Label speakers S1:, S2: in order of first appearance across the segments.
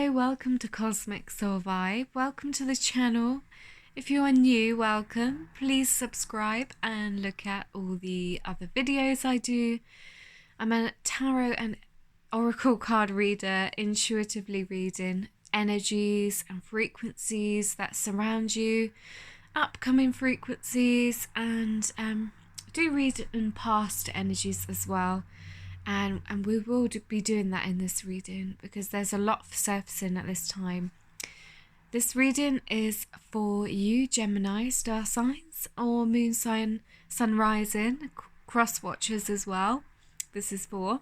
S1: Hello, welcome to Cosmic Soul Vibe. Welcome to the channel. If you are new, welcome. Please subscribe and look at all the other videos I do. I'm a tarot and oracle card reader, intuitively reading energies and frequencies that surround you, upcoming frequencies, and do read in past energies as well. And we will be doing that in this reading because there's a lot surfacing at this time. This reading is for you, Gemini, star signs, or moon sign, sun rising, cross watchers as well. This is for.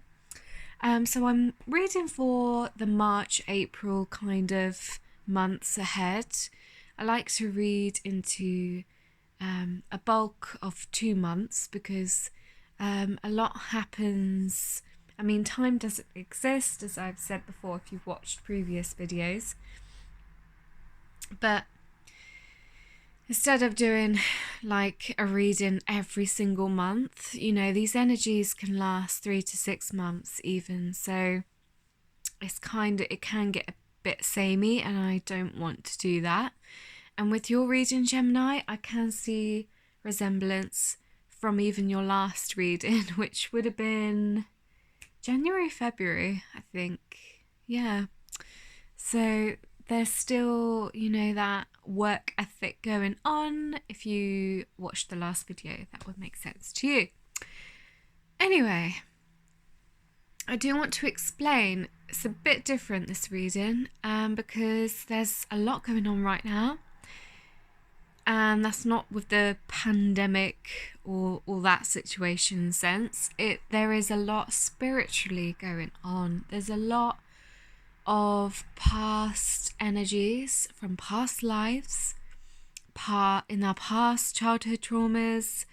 S1: So I'm reading for the March, April kind of months ahead. I like to read into a bulk of 2 months because a lot happens. I mean, time doesn't exist, as I've said before if you've watched previous videos. But instead of doing like a reading every single month, you know, these energies can last 3 to 6 months even. So it can get a bit samey, and I don't want to do that. And with your reading, Gemini, I can see resemblance from even your last reading, which would have been January, February, I think. Yeah. So there's still, you know, that work ethic going on. If you watched the last video, that would make sense to you. Anyway, I do want to explain. It's a bit different, this reading, because there's a lot going on right now. And that's not with the pandemic or all that situation sense. There is a lot spiritually going on. There's a lot of past energies from past lives, in our past childhood traumas,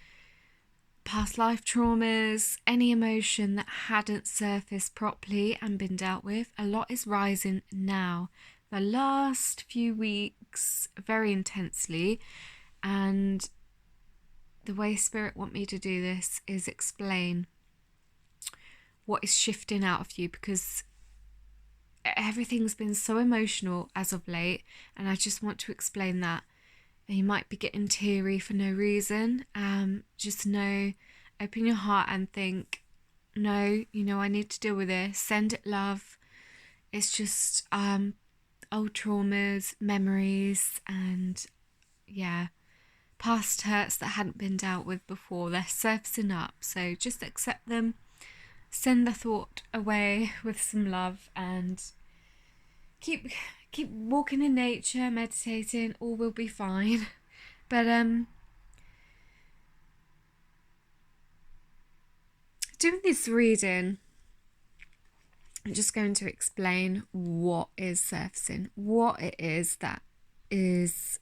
S1: past life traumas, any emotion that hadn't surfaced properly and been dealt with. A lot is rising now. The last few weeks, very intensely, and the way Spirit want me to do this is explain what is shifting out of you, because everything's been so emotional as of late, and I just want to explain that. You might be getting teary for no reason. Just know, open your heart and think, no, you know, I need to deal with this. Send it love. It's just old traumas, memories, and yeah, past hurts that hadn't been dealt with before. They're surfacing up, so just accept them, send the thought away with some love, and keep walking in nature, meditating. All will be fine. But doing this reading, I'm just going to explain what is surfacing, what it is that is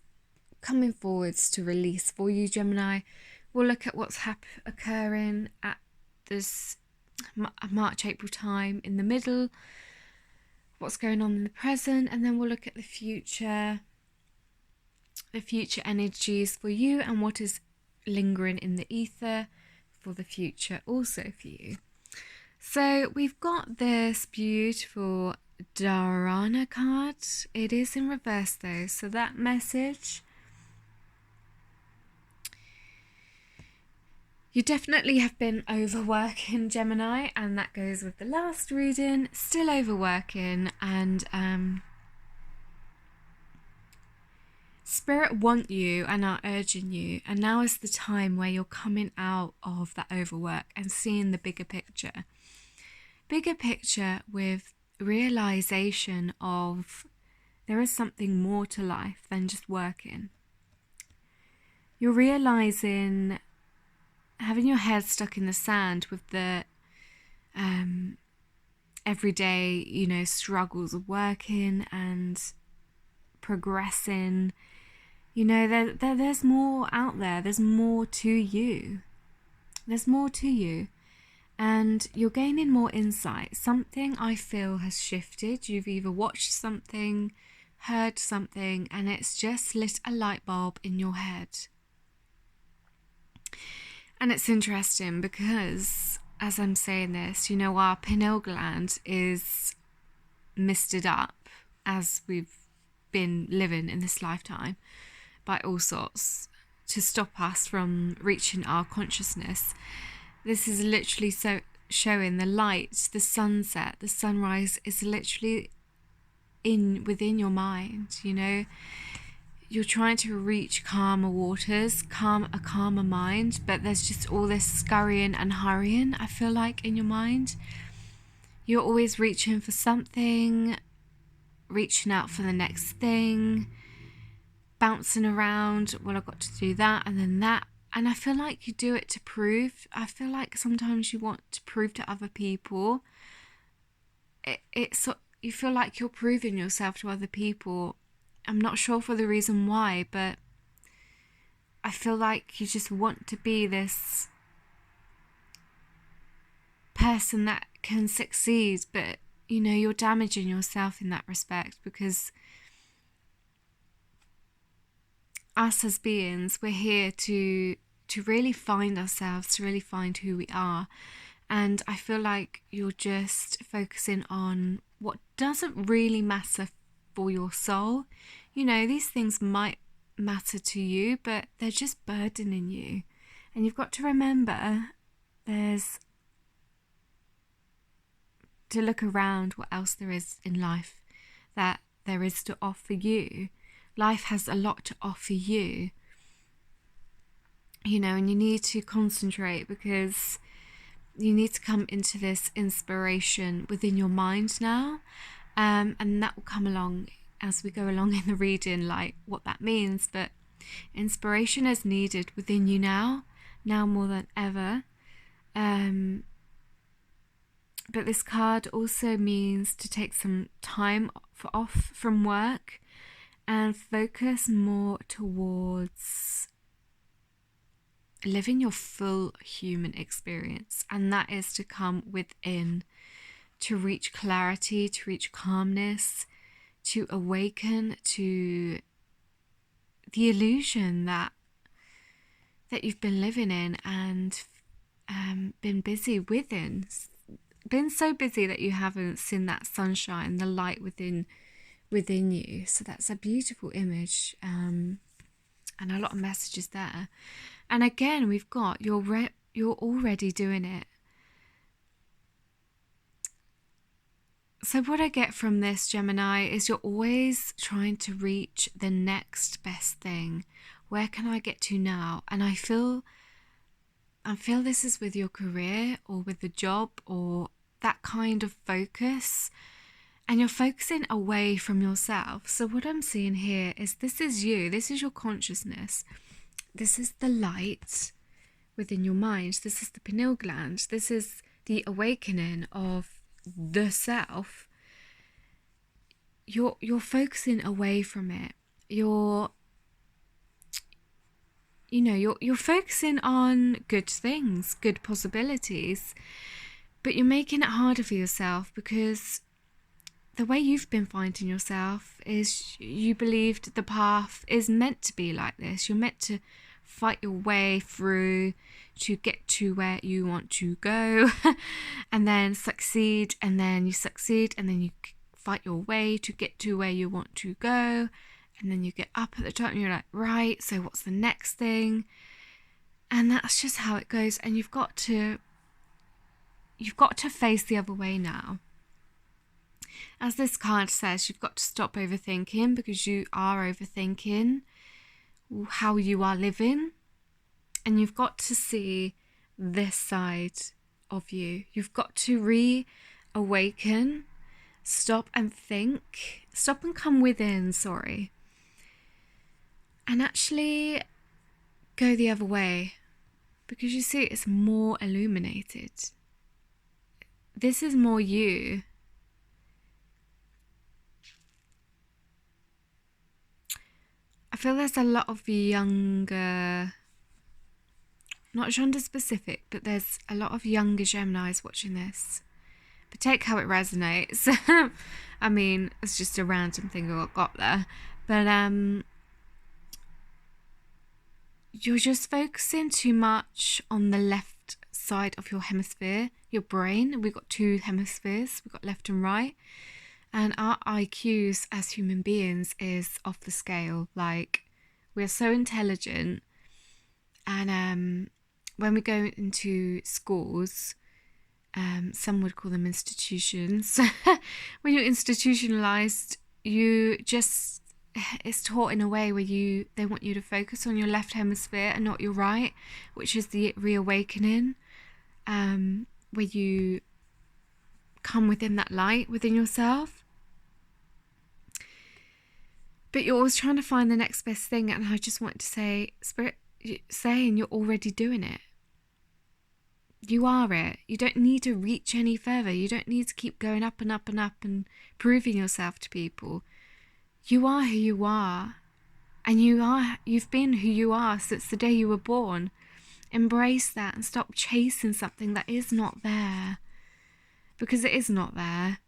S1: coming forwards to release for you, Gemini. We'll look at what's occurring at this March, April time in the middle, what's going on in the present, and then we'll look at the future energies for you and what is lingering in the ether for the future also for you. So we've got this beautiful Dharana card. It is in reverse though, so that message, you definitely have been overworking, Gemini, and that goes with the last reading. Still overworking, and Spirit want you and are urging you, and now is the time where you're coming out of that overwork and seeing the bigger picture. Bigger picture with realization of there is something more to life than just working. You're realizing, having your head stuck in the sand with the everyday, you know, struggles of working and progressing. You know, there's more out there. There's more to you. There's more to you. And you're gaining more insight. Something, I feel, has shifted. You've either watched something, heard something, and it's just lit a light bulb in your head. And it's interesting because, as I'm saying this, you know, our pineal gland is misted up as we've been living in this lifetime by all sorts to stop us from reaching our consciousness. This is literally so showing the light, the sunset, the sunrise is literally within your mind. You're trying to reach calmer waters, a calmer mind, but there's just all this scurrying and hurrying, I feel like, in your mind. You're always reaching for something, reaching out for the next thing, bouncing around. Well, I've got to do that and then that. And I feel like you do it to prove. I feel like sometimes you want to prove to other people. You feel like you're proving yourself to other people. I'm not sure for the reason why, but I feel like you just want to be this person that can succeed, but you're damaging yourself in that respect, because us as beings, we're here to really find ourselves, to really find who we are. And I feel like you're just focusing on what doesn't really matter for your soul. These things might matter to you, but they're just burdening you. And you've got to remember, there's to look around what else there is in life that there is to offer you. Life has a lot to offer you, and you need to concentrate, because you need to come into this inspiration within your mind now, and that will come along as we go along in the reading, like what that means. But inspiration is needed within you now more than ever. But this card also means to take some time off from work and focus more towards living your full human experience. And that is to come within, to reach clarity, to reach calmness, to awaken to the illusion that you've been living in and been busy within. Been so busy that you haven't seen that sunshine, the light within you. So that's a beautiful image, and a lot of messages there. And again, we've got you're already doing it. So what I get from this, Gemini, is you're always trying to reach the next best thing. Where can I get to now? And I feel this is with your career or with the job or that kind of focus, and you're focusing away from yourself. So what I'm seeing here is this is you, this is your consciousness, this is the light within your mind, this is the pineal gland, this is the awakening of the self. You're focusing away from it. You're focusing on good things, good possibilities, but you're making it harder for yourself, because the way you've been finding yourself is you believed the path is meant to be like this. You're meant to fight your way through to get to where you want to go and then succeed, and then you succeed, and then you fight your way to get to where you want to go, and then you get up at the top and you're like, right, so what's the next thing? And that's just how it goes. And you've got to face the other way now. As this card says, you've got to stop overthinking, because you are overthinking how you are living, and you've got to see this side of you. You've got to reawaken, stop and come within, and actually go the other way, because you see it's more illuminated. This is more you. I feel there's a lot of younger, not gender specific, but there's a lot of younger Geminis watching this. But take how it resonates. I mean, it's just a random thing I got there. But you're just focusing too much on the left side of your hemisphere, your brain. We've got two hemispheres, we've got left and right. And our IQs as human beings is off the scale. Like, we're so intelligent, and when we go into schools, some would call them institutions. When you're institutionalized, it's taught in a way where they want you to focus on your left hemisphere and not your right, which is the reawakening, where you come within that light within yourself. But you're always trying to find the next best thing, and I just wanted to say, Spirit saying you're already doing it. You are it. You don't need to reach any further. You don't need to keep going up and up and up and proving yourself to people. You are who you are. And you've been who you are since the day you were born. Embrace that and stop chasing something that is not there. Because it is not there.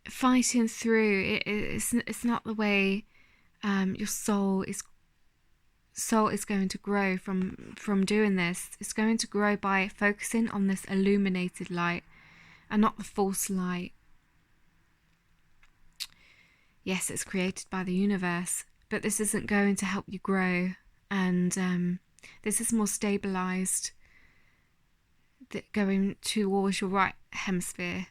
S1: Fighting through, it's not the way your soul is going to grow from doing this. It's going to grow by focusing on this illuminated light and not the false light. Yes, it's created by the universe, but this isn't going to help you grow, and this is more stabilized, going towards your right hemisphere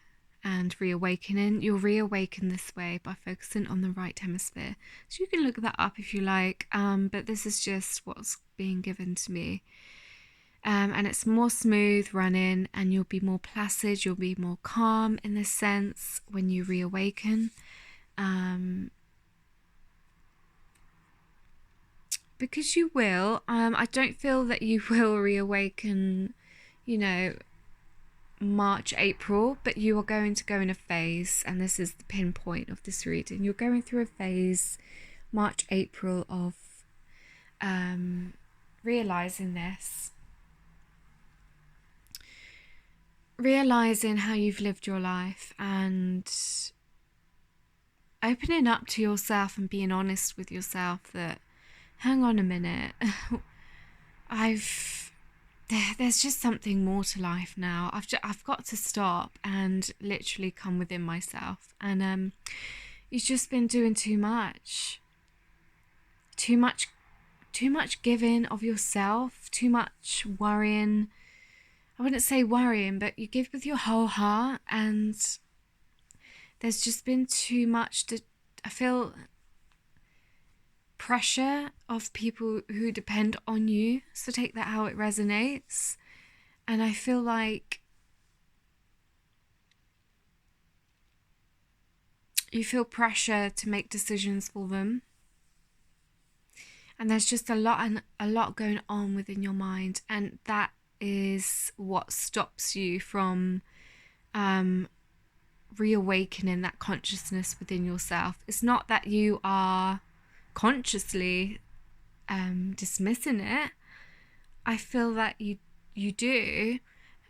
S1: and reawakening. You'll reawaken this way by focusing on the right hemisphere. So you can look that up if you like, but this is just what's being given to me. And it's more smooth running, and you'll be more placid, you'll be more calm in this sense when you reawaken. Because you will. I don't feel that you will reawaken, March, April, but you are going to go in a phase, and this is the pinpoint of this reading. You're going through a phase, March, April, of realizing this. Realizing how you've lived your life and opening up to yourself and being honest with yourself that, hang on a minute, there's just something more to life now. I've got to stop and literally come within myself. And you've just been doing too much giving of yourself, too much worrying. I wouldn't say worrying, but you give with your whole heart, and there's just been too much I feel pressure of people who depend on you. So take that how it resonates. And I feel like you feel pressure to make decisions for them. And there's just a lot going on within your mind, and that is what stops you from reawakening that consciousness within yourself. It's not that you are consciously dismissing it. I feel that you do,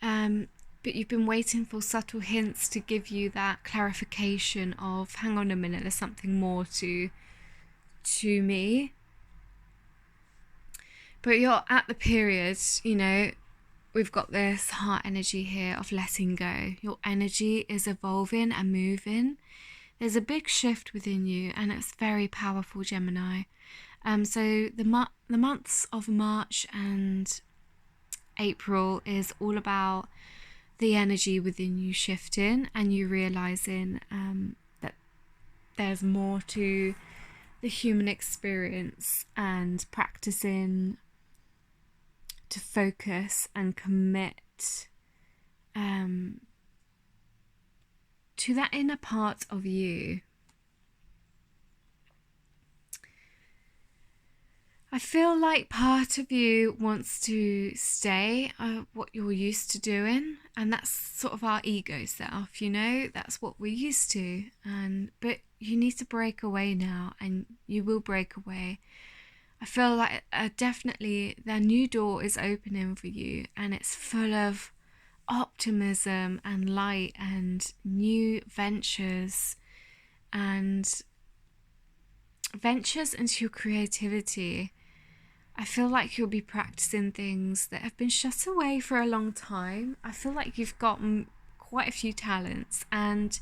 S1: but you've been waiting for subtle hints to give you that clarification of, hang on a minute, there's something more to me. But you're at the period, we've got this heart energy here of letting go. Your energy is evolving and moving. There's a big shift within you, and it's very powerful, Gemini. So the months of March and April is all about the energy within you shifting, and you realizing that there's more to the human experience, and practicing to focus and commit to that inner part of you. I feel like part of you wants to stay what you're used to doing, and that's sort of our ego self, that's what we're used to. But you need to break away now, and you will break away. I feel like definitely the new door is opening for you, and it's full of optimism and light and new ventures into your creativity. I feel like you'll be practicing things that have been shut away for a long time. I feel like you've got quite a few talents, and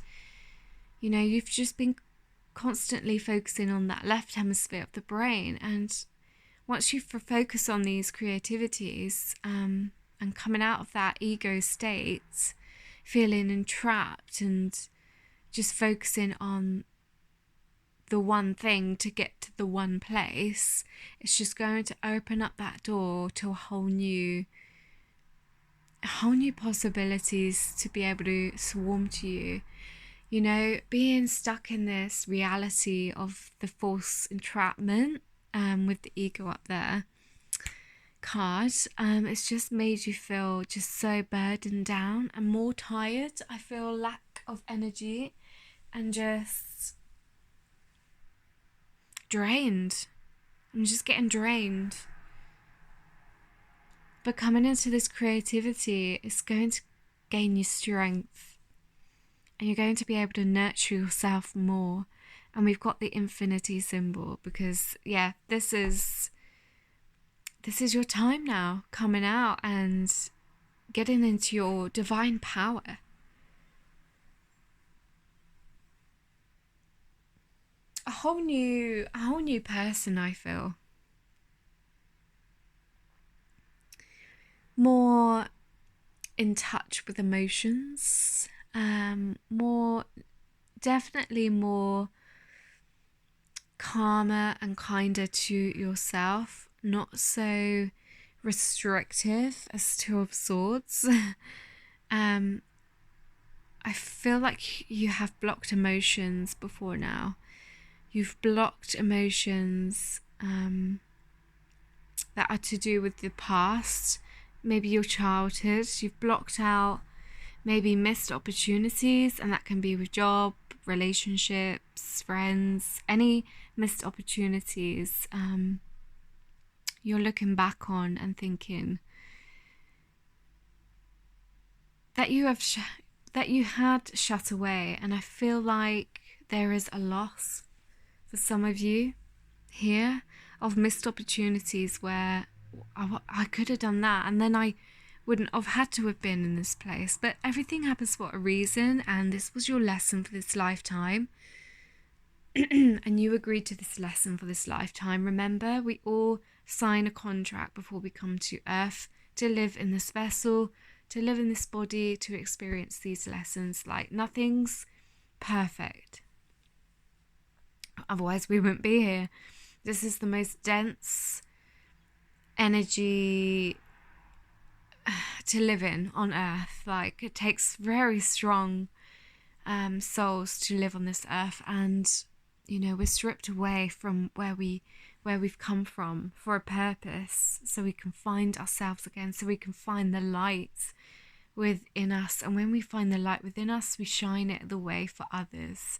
S1: you've just been constantly focusing on that left hemisphere of the brain. And once you focus on these creativities, and coming out of that ego state, feeling entrapped and just focusing on the one thing to get to the one place, it's just going to open up that door to a whole new possibilities to be able to swarm to you. Being stuck in this reality of the false entrapment, with the ego up there card, it's just made you feel just so burdened down and more tired. I feel lack of energy and just drained. I'm just getting drained. But coming into this creativity, it's going to gain you strength, and you're going to be able to nurture yourself more. And we've got the infinity symbol because, this is your time now, coming out and getting into your divine power. A whole new person, I feel. More in touch with emotions, definitely more calmer and kinder to yourself, not so restrictive as Two of Swords. I feel like you have blocked emotions before now. You've blocked emotions that are to do with the past, maybe your childhood. You've blocked out maybe missed opportunities, and that can be with job, relationships, friends, any missed opportunities. You're looking back on and thinking that you had shut away, and I feel like there is a loss for some of you here of missed opportunities where I could have done that, and then I wouldn't have had to have been in this place. But everything happens for a reason, and this was your lesson for this lifetime. And you agreed to this lesson for this lifetime. Remember, we all sign a contract before we come to Earth to live in this vessel, to live in this body, to experience these lessons. Like, nothing's perfect. Otherwise, we wouldn't be here. This is the most dense energy to live in on Earth. Like, it takes very strong souls to live on this Earth, and we're stripped away from where we've come from for a purpose, so we can find ourselves again, so we can find the light within us. And when we find the light within us, we shine it the way for others.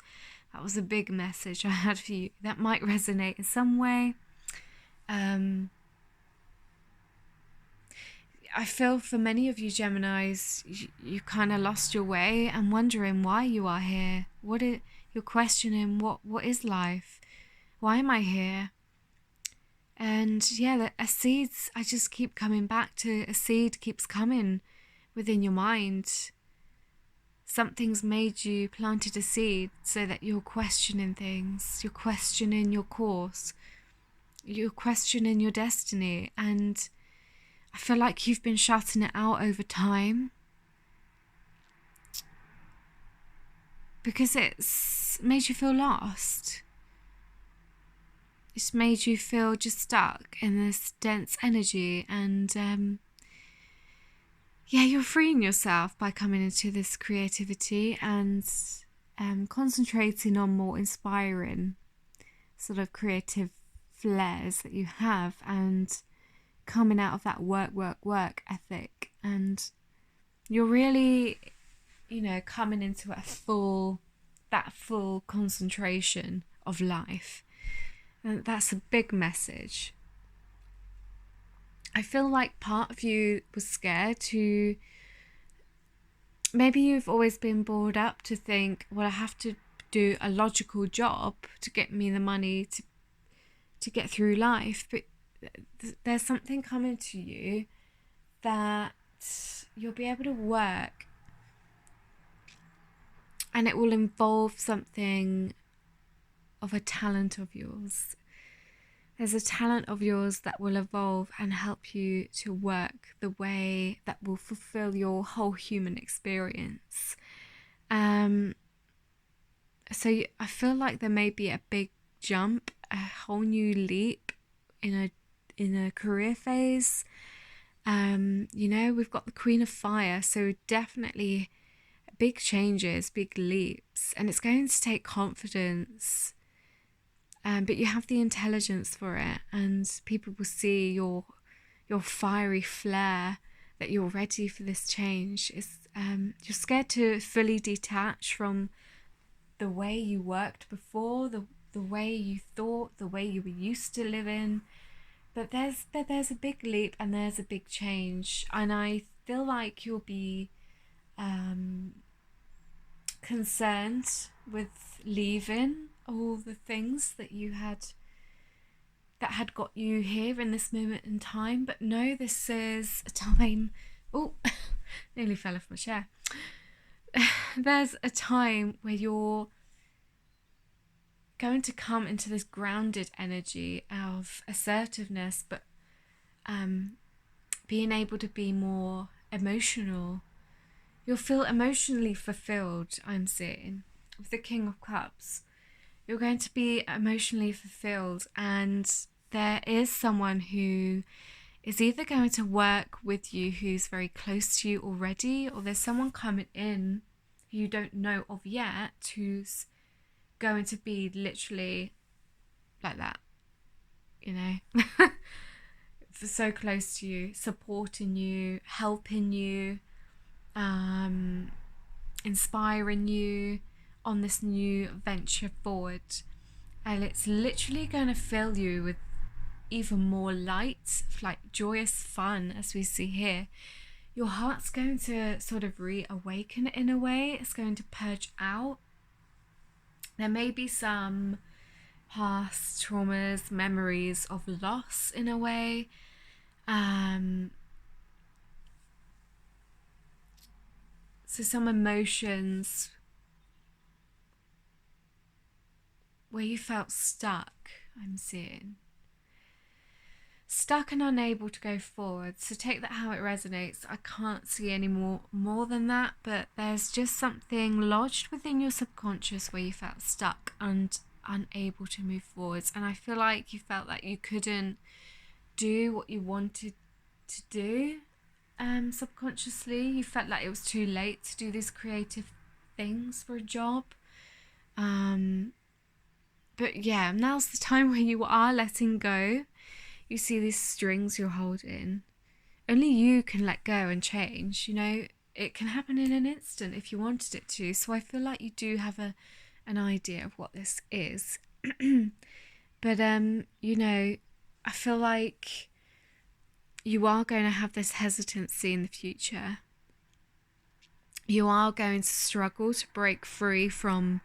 S1: That was a big message I had for you that might resonate in some way. I feel for many of you Geminis, you kind of lost your way and wondering why you are here. You're questioning what is life? Why am I here? And a seeds, I just keep coming back to a seed keeps coming within your mind. Something's made you, planted a seed so that you're questioning things. You're questioning your course. You're questioning your destiny. And I feel like you've been shutting it out over time because it's made you feel lost. It's made you feel just stuck in this dense energy, and you're freeing yourself by coming into this creativity and concentrating on more inspiring sort of creative flares that you have, and coming out of that work ethic, and you're really coming into that full concentration of life. And that's a big message. I feel like part of you was scared to, maybe you've always been brought up to think, well, I have to do a logical job to get me the money to get through life. But there's something coming to you that you'll be able to work, and it will involve something of a talent of yours. There's a talent of yours that will evolve and help you to work the way that will fulfill your whole human experience. So I feel like there may be a big jump, a whole new leap in a career phase. We've got the Queen of Fire, so definitely big changes, big leaps, and it's going to take confidence. But you have the intelligence for it, and people will see your fiery flair, that you're ready for this change. You're scared to fully detach from the way you worked before, the way you thought, the way you were used to living. But there's a big leap and there's a big change, and I feel like you'll be concerned with leaving all the things that had got you here in this moment in time. But no, this is a time. Oh, nearly fell off my chair. There's a time where you're going to come into this grounded energy of assertiveness, but being able to be more emotional. You'll feel emotionally fulfilled, I'm seeing, with the King of Cups. You're going to be emotionally fulfilled, and there is someone who is either going to work with you who's very close to you already, or there's someone coming in who you don't know of yet who's going to be literally like that, so close to you, supporting you, helping you, inspiring you on this new venture forward. And it's literally going to fill you with even more light, like joyous fun, as we see here. Your heart's going to sort of reawaken in a way. It's going to purge out. There may be some past traumas, memories of loss in a way. So some emotions where you felt stuck, I'm seeing. Stuck and unable to go forward. So take that how it resonates. I can't see any more than that, but there's just something lodged within your subconscious where you felt stuck and unable to move forwards. And I feel like you felt like you couldn't do what you wanted to do. Subconsciously, you felt like it was too late to do these creative things for a job. But yeah, now's the time where you are letting go. You see these strings you're holding. Only you can let go and change. It can happen in an instant if you wanted it to. So I feel like you do have an idea of what this is. But I feel like you are going to have this hesitancy in the future. You are going to struggle to break free from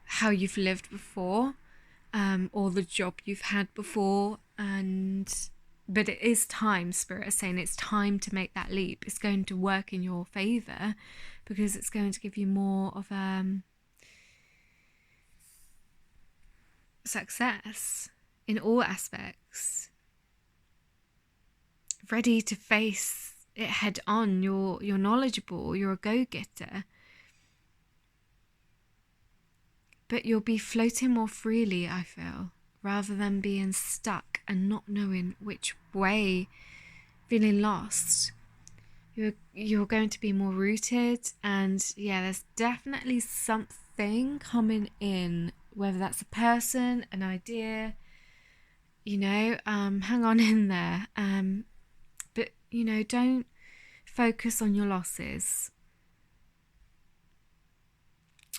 S1: how you've lived before, or the job you've had before. But it is time. Spirit is saying it's time to make that leap. It's going to work in your favor because it's going to give you more of success in all aspects. Ready to face it head on. You're knowledgeable. You're a go-getter. But you'll be floating more freely, I feel, rather than being stuck and not knowing which way, feeling lost. You're going to be more rooted, and yeah, there's definitely something coming in, whether that's a person, an idea, hang on in there. But don't focus on your losses,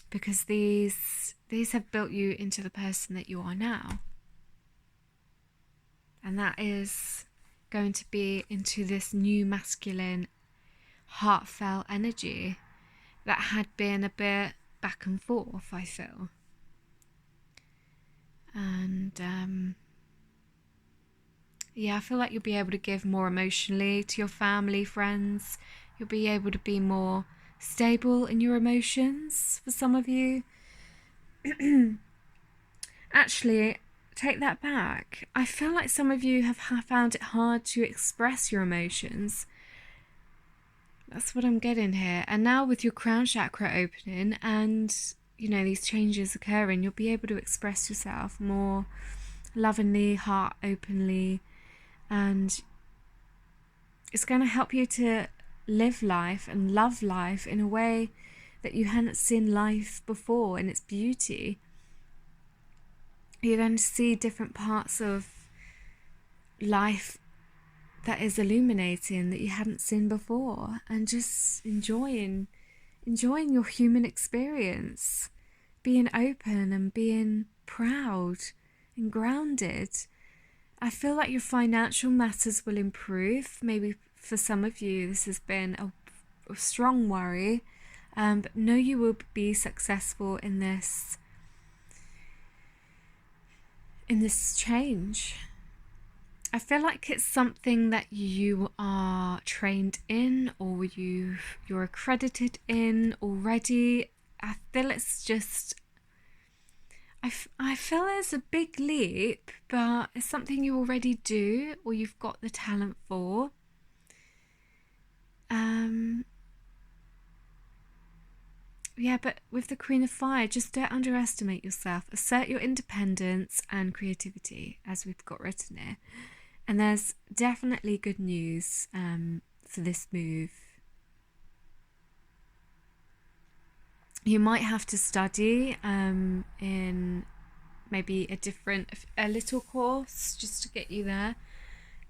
S1: because these have built you into the person that you are now. And that is going to be into this new masculine, heartfelt energy that had been a bit back and forth, I feel. And Yeah, I feel like you'll be able to give more emotionally to your family, friends. You'll be able to be more stable in your emotions for some of you. Actually, take that back. I feel like some of you have found it hard to express your emotions. That's what I'm getting here. And now with your crown chakra opening and, you know, these changes occurring, you'll be able to express yourself more lovingly, heart openly, and it's going to help you to live life and love life in a way that you hadn't seen life before in its beauty. You're going to see different parts of life that is illuminating that you hadn't seen before, and just enjoying your human experience, being open and being proud and grounded. I feel like your financial matters will improve. Maybe for some of you this has been a strong worry, but know you will be successful in this change. I feel like it's something that you are trained in, or you're accredited in already. I feel it's just, I feel it's a big leap, but it's something you already do or you've got the talent for. Yeah, but with the Queen of Fire, just don't underestimate yourself. Assert your independence and creativity, as we've got written here. And there's definitely good news for this move. You might have to study in maybe a little course just to get you there,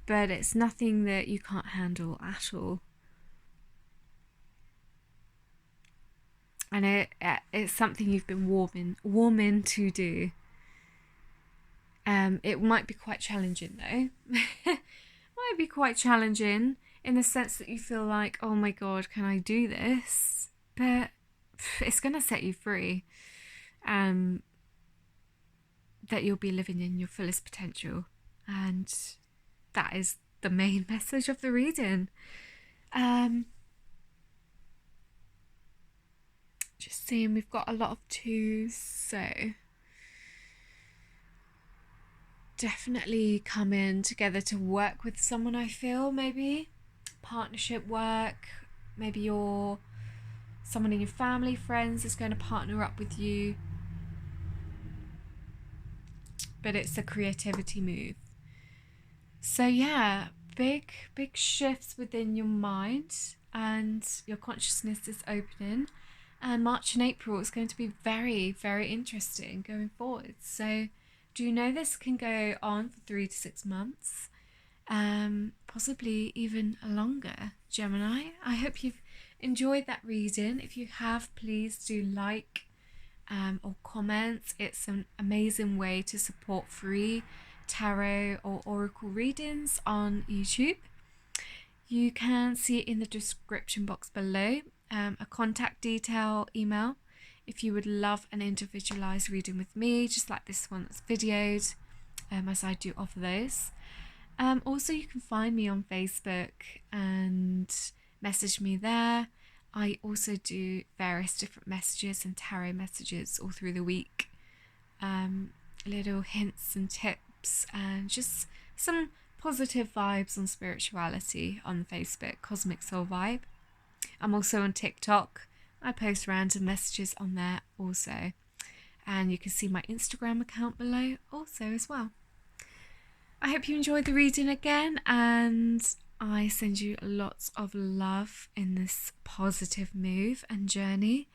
S1: but it's nothing that you can't handle at all. And it's something you've been warming to do. It might be quite challenging though. Might be quite challenging in the sense that you feel like, oh my god, can I do this? But it's going to set you free. That you'll be living in your fullest potential. And that is the main message of the reading. Just seeing, we've got a lot of twos, so definitely coming together to work with someone, I feel, maybe partnership work. Maybe you're someone in your family, friends is going to partner up with you, but it's a creativity move. So yeah, big shifts within your mind, and your consciousness is opening. And March and April is going to be very, very interesting going forward. So do you know this can go on for 3 to 6 months, possibly even longer, Gemini. I hope you've enjoyed that reading. If you have, please do like or comment. It's an amazing way to support free tarot or oracle readings on YouTube. You can see it in the description box below, a contact detail email if you would love an individualized reading with me, just like this one that's videoed, as I do offer those. Also, you can find me on Facebook and message me there. I also do various different messages and tarot messages all through the week. Little hints and tips and just some positive vibes on spirituality on Facebook, Cosmic Soul Vibe. I'm also on TikTok. I post random messages on there also. And you can see my Instagram account below also as well. I hope you enjoyed the reading again, and I send you lots of love in this positive move and journey.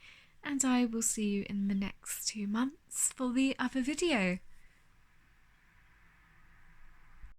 S1: And I will see you in the next 2 months for the other video.